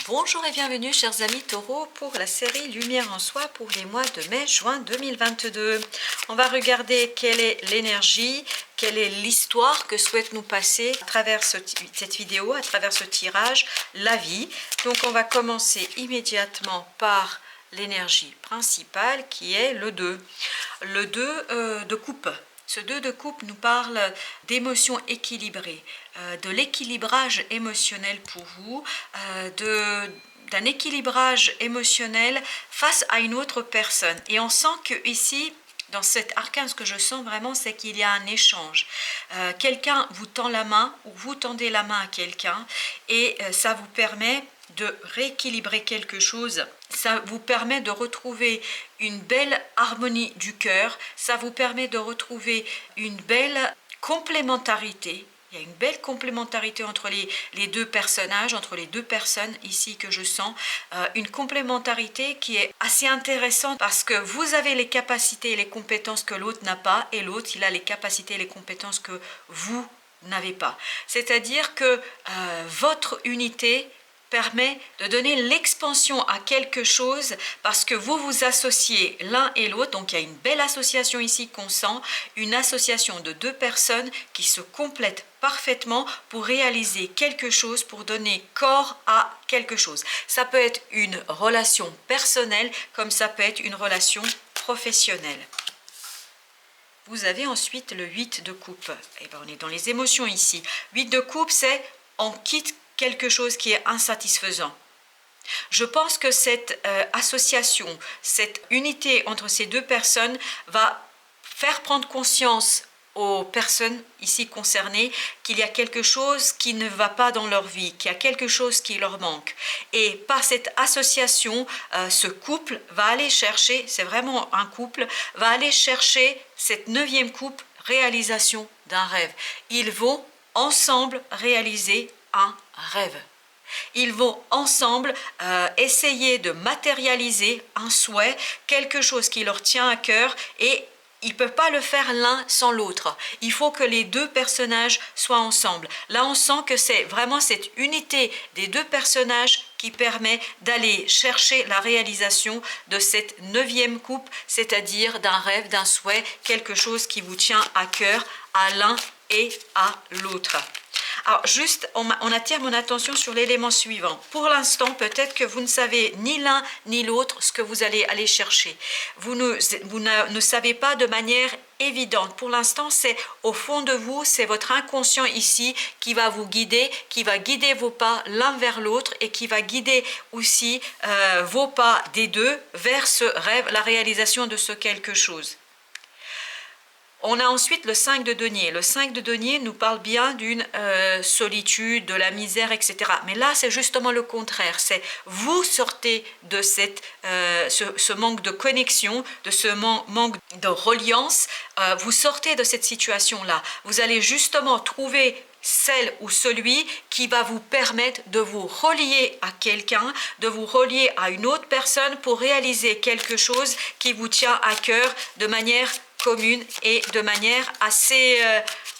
Bonjour et bienvenue chers amis taureaux pour la série Lumière en soi pour les mois de mai-juin 2022. On va regarder quelle est l'énergie, quelle est l'histoire que souhaite nous passer à travers cette vidéo, à travers ce tirage, la vie. Donc on va commencer immédiatement par l'énergie principale qui est le 2. Le 2 de coupe. Ce 2 de coupe nous parle d'émotions équilibrées, de l'équilibrage émotionnel pour vous, d'un équilibrage émotionnel face à une autre personne. Et on sent que ici, dans cet arcane, ce que je sens vraiment, c'est qu'il y a un échange. Quelqu'un vous tend la main ou vous tendez la main à quelqu'un et ça vous permet de rééquilibrer quelque chose. Ça vous permet de retrouver une belle harmonie du cœur, ça vous permet de retrouver une belle complémentarité. Il y a une belle complémentarité entre les deux personnages, entre les deux personnes ici que je sens. Une complémentarité qui est assez intéressante parce que vous avez les capacités et les compétences que l'autre n'a pas et l'autre, il a les capacités et les compétences que vous n'avez pas. C'est-à-dire que votre unité permet de donner l'expansion à quelque chose parce que vous vous associez l'un et l'autre. Donc il y a une belle association ici qu'on sent, une association de deux personnes qui se complètent parfaitement pour réaliser quelque chose, pour donner corps à quelque chose. Ça peut être une relation personnelle comme ça peut être une relation professionnelle. Vous avez ensuite le 8 de coupe. Et bien, on est dans les émotions ici. 8 de coupe, c'est on quitte quelque chose qui est insatisfaisant. Je pense que cette association, cette unité entre ces deux personnes va faire prendre conscience aux personnes ici concernées qu'il y a quelque chose qui ne va pas dans leur vie, qu'il y a quelque chose qui leur manque. Et par cette association, ce couple va aller chercher, c'est vraiment un couple, va aller chercher cette 9e coupe, réalisation d'un rêve. Ils vont ensemble réaliser un rêve. Ils vont ensemble essayer de matérialiser un souhait, quelque chose qui leur tient à cœur et ils ne peuvent pas le faire l'un sans l'autre. Il faut que les deux personnages soient ensemble. Là, on sent que c'est vraiment cette unité des deux personnages qui permet d'aller chercher la réalisation de cette 9e coupe, c'est-à-dire d'un rêve, d'un souhait, quelque chose qui vous tient à cœur à l'un et à l'autre. Alors juste, on attire mon attention sur l'élément suivant. Pour l'instant, peut-être que vous ne savez ni l'un ni l'autre ce que vous allez aller chercher. Vous ne savez pas de manière évidente. Pour l'instant, c'est au fond de vous, c'est votre inconscient ici qui va vous guider, qui va guider vos pas l'un vers l'autre et qui va guider aussi vos pas des deux vers ce rêve, la réalisation de ce quelque chose. On a ensuite le 5 de denier. Le 5 de denier nous parle bien d'une solitude, de la misère, etc. Mais là, c'est justement le contraire. C'est vous sortez de ce manque de connexion, de ce manque de reliance. Vous sortez de cette situation-là. Vous allez justement trouver celle ou celui qui va vous permettre de vous relier à quelqu'un, de vous relier à une autre personne pour réaliser quelque chose qui vous tient à cœur de manière commune et de manière assez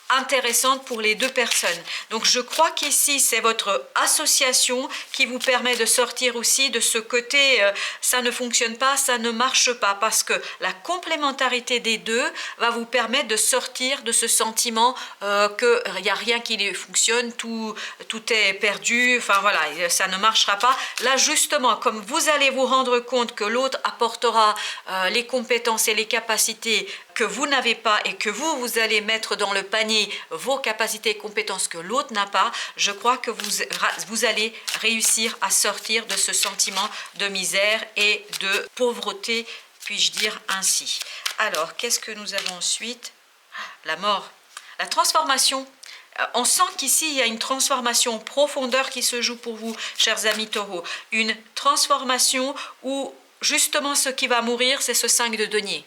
intéressante pour les deux personnes. Donc je crois qu'ici c'est votre association qui vous permet de sortir aussi de ce côté ça ne fonctionne pas, ça ne marche pas, parce que la complémentarité des deux va vous permettre de sortir de ce sentiment qu'il n'y a rien qui fonctionne, tout est perdu, enfin voilà, ça ne marchera pas. Là justement, comme vous allez vous rendre compte que l'autre apportera les compétences et les capacités que vous n'avez pas et que vous allez mettre dans le panier vos capacités et compétences que l'autre n'a pas, je crois que vous allez réussir à sortir de ce sentiment de misère et de pauvreté, puis-je dire ainsi. Alors, qu'est-ce que nous avons ensuite? La mort, la transformation. On sent qu'ici, il y a une transformation en profondeur qui se joue pour vous, chers amis taureaux. Une transformation où, justement, ce qui va mourir, c'est ce 5 de denier.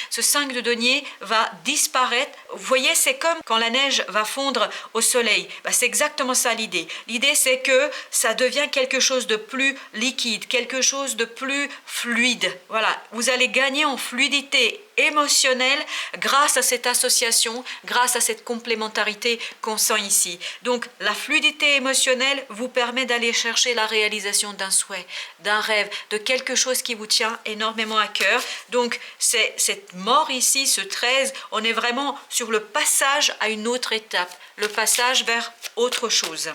Ce 5 de denier va disparaître. Vous voyez, c'est comme quand la neige va fondre au soleil. C'est exactement ça l'idée. L'idée, c'est que ça devient quelque chose de plus liquide, quelque chose de plus fluide. Voilà, vous allez gagner en fluidité émotionnelle grâce à cette association, grâce à cette complémentarité qu'on sent ici. Donc la fluidité émotionnelle vous permet d'aller chercher la réalisation d'un souhait, d'un rêve, de quelque chose qui vous tient énormément à cœur. Donc c'est cette mort ici, ce 13, on est vraiment sur le passage à une autre étape, le passage vers autre chose.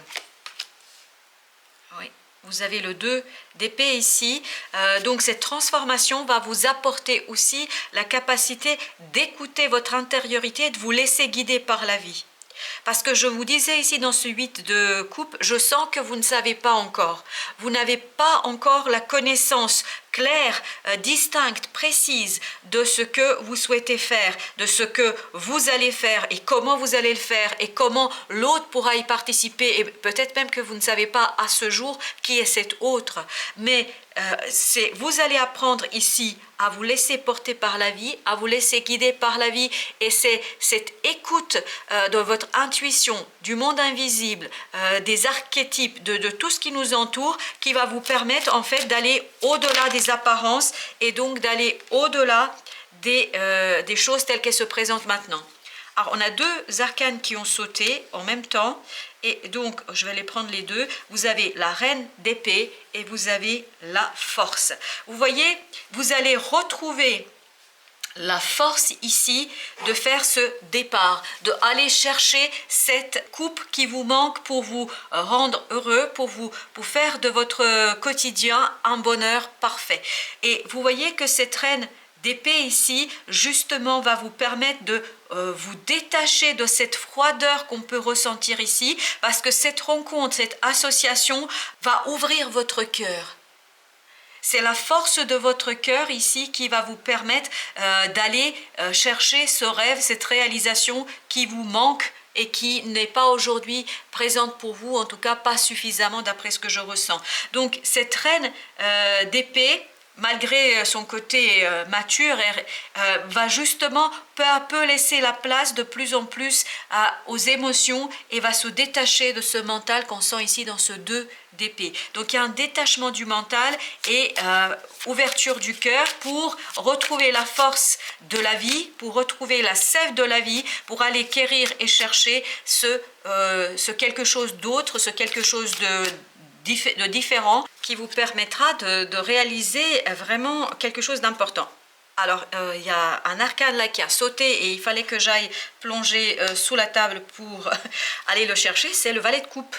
Oui. Vous avez le 2 d'épée ici, donc cette transformation va vous apporter aussi la capacité d'écouter votre intériorité et de vous laisser guider par la vie. Parce que je vous disais ici dans ce 8 de coupe, je sens que vous ne savez pas encore. Vous n'avez pas encore la connaissance claire, distincte, précise de ce que vous souhaitez faire, de ce que vous allez faire et comment vous allez le faire et comment l'autre pourra y participer. Et peut-être même que vous ne savez pas à ce jour qui est cet autre. Mais vous allez apprendre ici à vous laisser porter par la vie, à vous laisser guider par la vie, et c'est cette écoute de votre intuition, du monde invisible, des archétypes, de tout ce qui nous entoure, qui va vous permettre en fait d'aller au-delà des apparences et donc d'aller au-delà des choses telles qu'elles se présentent maintenant. Alors on a deux arcanes qui ont sauté en même temps, et donc je vais les prendre les deux. Vous avez la reine d'épée et vous avez la force. Vous voyez, vous allez retrouver la force ici de faire ce départ, de aller chercher cette coupe qui vous manque pour vous rendre heureux, pour faire de votre quotidien un bonheur parfait. Et vous voyez que cette reine d'épée ici, justement, va vous permettre de vous détacher de cette froideur qu'on peut ressentir ici, parce que cette rencontre, cette association va ouvrir votre cœur. C'est la force de votre cœur ici qui va vous permettre d'aller chercher ce rêve, cette réalisation qui vous manque et qui n'est pas aujourd'hui présente pour vous, en tout cas pas suffisamment d'après ce que je ressens. Donc cette reine d'épée, malgré son côté mature, va justement peu à peu laisser la place de plus en plus aux émotions et va se détacher de ce mental qu'on sent ici dans ce 2 d'épée. Donc il y a un détachement du mental et ouverture du cœur pour retrouver la force de la vie, pour retrouver la sève de la vie, pour aller quérir et chercher ce quelque chose d'autre, ce quelque chose de différent qui vous permettra de réaliser vraiment quelque chose d'important. Alors, il y a un arcane là qui a sauté et il fallait que j'aille plonger sous la table pour aller le chercher, c'est le valet de coupe.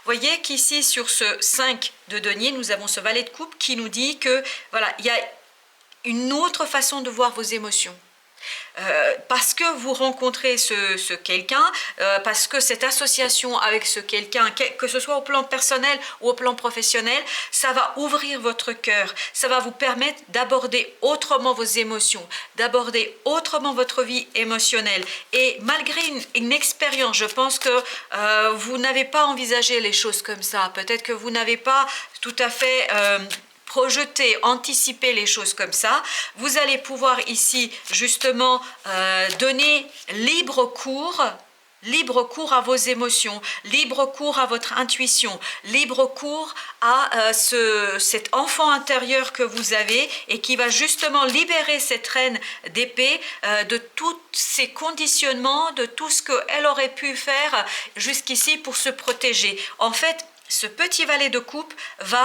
Vous voyez qu'ici, sur ce 5 de denier, nous avons ce valet de coupe qui nous dit que, voilà, il y a une autre façon de voir vos émotions. Parce que vous rencontrez ce quelqu'un, parce que cette association avec ce quelqu'un, que ce soit au plan personnel ou au plan professionnel, ça va ouvrir votre cœur, ça va vous permettre d'aborder autrement vos émotions, d'aborder autrement votre vie émotionnelle. Et malgré une expérience, je pense que vous n'avez pas envisagé les choses comme ça, peut-être que vous n'avez pas tout à fait projeter, anticiper les choses comme ça, vous allez pouvoir ici justement donner libre cours à vos émotions, libre cours à votre intuition, libre cours à cet enfant intérieur que vous avez et qui va justement libérer cette reine d'épée de tous ces conditionnements, de tout ce qu'elle aurait pu faire jusqu'ici pour se protéger. En fait, ce petit valet de coupe va,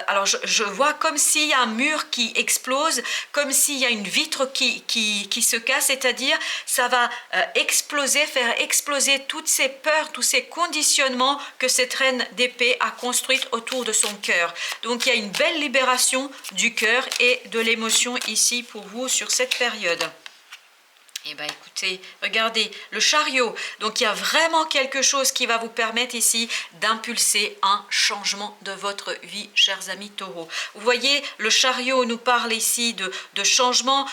alors je vois comme s'il y a un mur qui explose, comme s'il y a une vitre qui se casse, c'est-à-dire ça va exploser, faire exploser toutes ces peurs, tous ces conditionnements que cette reine d'épée a construites autour de son cœur. Donc il y a une belle libération du cœur et de l'émotion ici pour vous sur cette période. Eh bien écoutez, regardez, le chariot, donc il y a vraiment quelque chose qui va vous permettre ici d'impulser un changement de votre vie, chers amis taureaux. Vous voyez, le chariot nous parle ici de changement,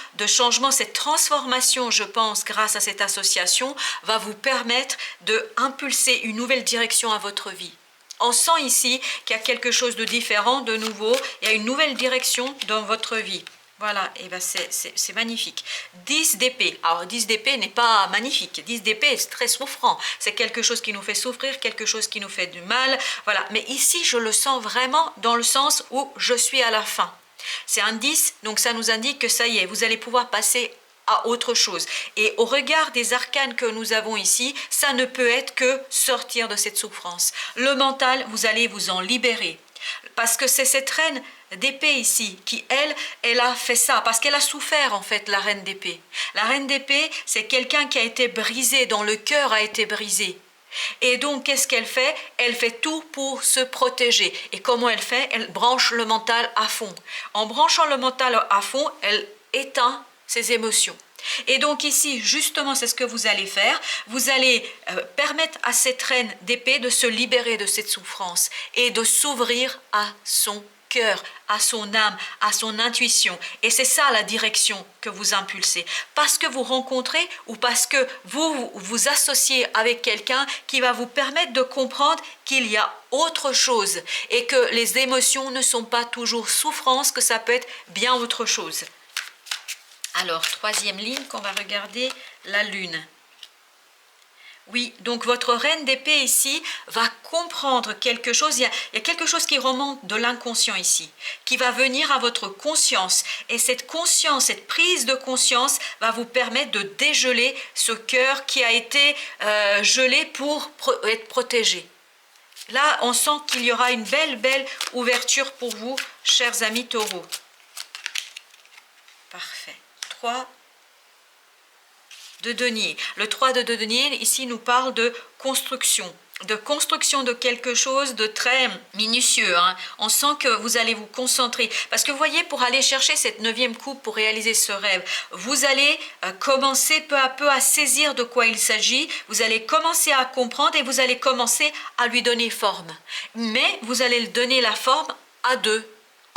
cette transformation, je pense, grâce à cette association, va vous permettre d'impulser une nouvelle direction à votre vie. On sent ici qu'il y a quelque chose de différent, de nouveau, il y a une nouvelle direction dans votre vie. Voilà, et ben c'est magnifique. 10 d'épée. Alors 10 d'épée n'est pas magnifique. 10 d'épée est très souffrant. C'est quelque chose qui nous fait souffrir, quelque chose qui nous fait du mal. Voilà, mais ici je le sens vraiment dans le sens où je suis à la fin. C'est un 10, donc ça nous indique que ça y est, vous allez pouvoir passer à autre chose. Et au regard des arcanes que nous avons ici, ça ne peut être que sortir de cette souffrance. Le mental, vous allez vous en libérer. Parce que c'est cette reine d'épée ici qui, elle a fait ça. Parce qu'elle a souffert en fait, la reine d'épée. La reine d'épée, c'est quelqu'un qui a été brisé, dont le cœur a été brisé. Et donc, qu'est-ce qu'elle fait? Elle fait tout pour se protéger. Et comment elle fait? Elle branche le mental à fond. En branchant le mental à fond, elle éteint ses émotions. Et donc ici, justement, c'est ce que vous allez faire. Vous allez permettre à cette reine d'épée de se libérer de cette souffrance et de s'ouvrir à son cœur, à son âme, à son intuition. Et c'est ça la direction que vous impulsez. Parce que vous rencontrez ou parce que vous vous associez avec quelqu'un qui va vous permettre de comprendre qu'il y a autre chose et que les émotions ne sont pas toujours souffrance, que ça peut être bien autre chose. Alors, troisième ligne qu'on va regarder, la lune. Oui, donc votre reine d'épée ici va comprendre quelque chose. Il y a quelque chose qui remonte de l'inconscient ici, qui va venir à votre conscience. Et cette conscience, cette prise de conscience va vous permettre de dégeler ce cœur qui a été gelé pour être protégé. Là, on sent qu'il y aura une belle ouverture pour vous, chers amis taureaux. Parfait. 3 de denier. Le 3 de denier, ici, nous parle de construction de quelque chose de très minutieux. On sent que vous allez vous concentrer. Parce que vous voyez, pour aller chercher cette 9e coupe, pour réaliser ce rêve, vous allez commencer peu à peu à saisir de quoi il s'agit. Vous allez commencer à comprendre et vous allez commencer à lui donner forme. Mais vous allez le donner la forme à deux.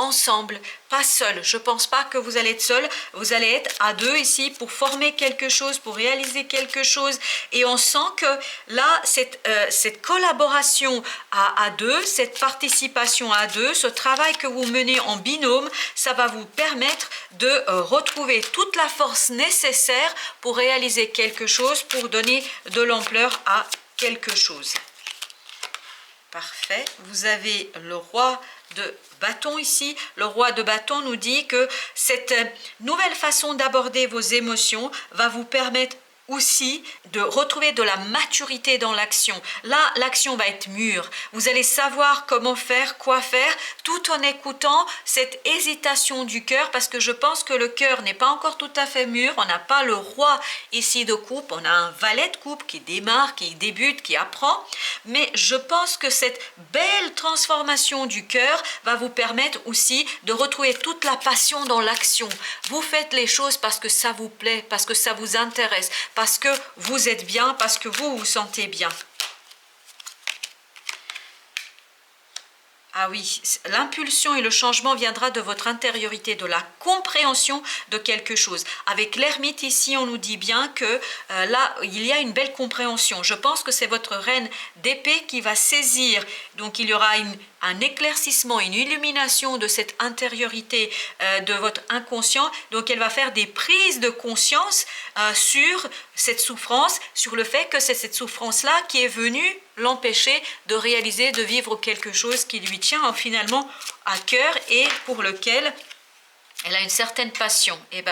Ensemble, pas seul. Je ne pense pas que vous allez être seul. Vous allez être à deux ici pour former quelque chose, pour réaliser quelque chose. Et on sent que là, cette collaboration à deux, cette participation à deux, ce travail que vous menez en binôme, ça va vous permettre de retrouver toute la force nécessaire pour réaliser quelque chose, pour donner de l'ampleur à quelque chose. Parfait. Vous avez le roi de bâton ici. Le roi de bâton nous dit que cette nouvelle façon d'aborder vos émotions va vous permettre aussi de retrouver de la maturité dans l'action. Là, l'action va être mûre. Vous allez savoir comment faire, quoi faire, tout en écoutant cette hésitation du cœur, parce que je pense que le cœur n'est pas encore tout à fait mûr. On n'a pas le roi ici de coupe, on a un valet de coupe qui démarre, qui débute, qui apprend. Mais je pense que cette belle transformation du cœur va vous permettre aussi de retrouver toute la passion dans l'action. Vous faites les choses parce que ça vous plaît, parce que ça vous intéresse, parce que vous êtes bien, parce que vous vous sentez bien. Ah oui, l'impulsion et le changement viendra de votre intériorité, de la compréhension de quelque chose. Avec l'ermite ici, on nous dit bien que là, il y a une belle compréhension. Je pense que c'est votre reine d'épée qui va saisir. Donc, il y aura un éclaircissement, une illumination de cette intériorité de votre inconscient. Donc, elle va faire des prises de conscience sur cette souffrance, sur le fait que c'est cette souffrance-là qui est venue l'empêcher de réaliser, de vivre quelque chose qui lui tient finalement à cœur et pour lequel elle a une certaine passion. Et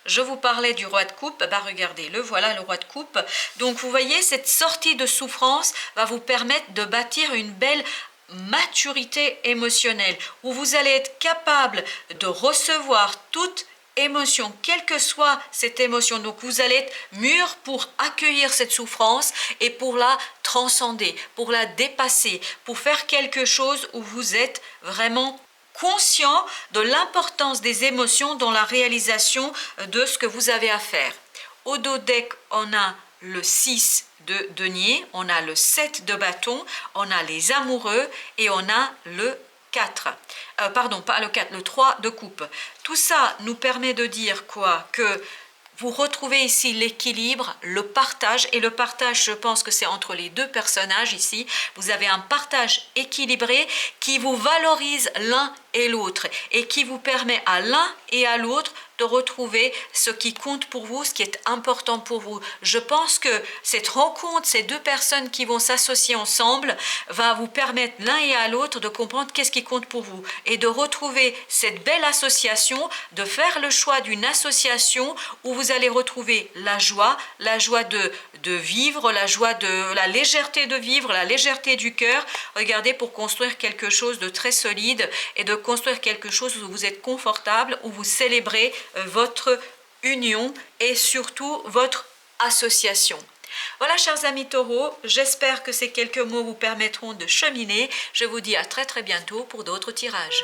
je vous parlais du roi de coupe, regardez, le voilà, le roi de coupe. Donc vous voyez, cette sortie de souffrance va vous permettre de bâtir une belle maturité émotionnelle, où vous allez être capable de recevoir toute émotion, quelle que soit cette émotion. Donc vous allez être mûr pour accueillir cette souffrance et pour la transcender, pour la dépasser, pour faire quelque chose où vous êtes vraiment conscient de l'importance des émotions dans la réalisation de ce que vous avez à faire. Au dodeck, on a le 6 de denier, on a le 7 de bâton, on a les amoureux et on a le 4. Pardon, pas le 4, le 3 de coupe. Tout ça nous permet de dire quoi? Que vous retrouvez ici l'équilibre, le partage, et le partage, je pense que c'est entre les deux personnages ici. Vous avez un partage équilibré qui vous valorise l'un et l'autre et qui vous permet à l'un et à l'autre de retrouver ce qui compte pour vous, ce qui est important pour vous. Je pense que cette rencontre, ces deux personnes qui vont s'associer ensemble, va vous permettre l'un et à l'autre de comprendre qu'est-ce qui compte pour vous et de retrouver cette belle association, de faire le choix d'une association où vous allez retrouver la joie de vivre, la joie de la légèreté de vivre, la légèreté du cœur. Regardez, pour construire quelque chose de très solide et de construire quelque chose où vous êtes confortable, où vous célébrez votre union et surtout votre association. Voilà, chers amis taureaux, j'espère que ces quelques mots vous permettront de cheminer. Je vous dis à très bientôt pour d'autres tirages.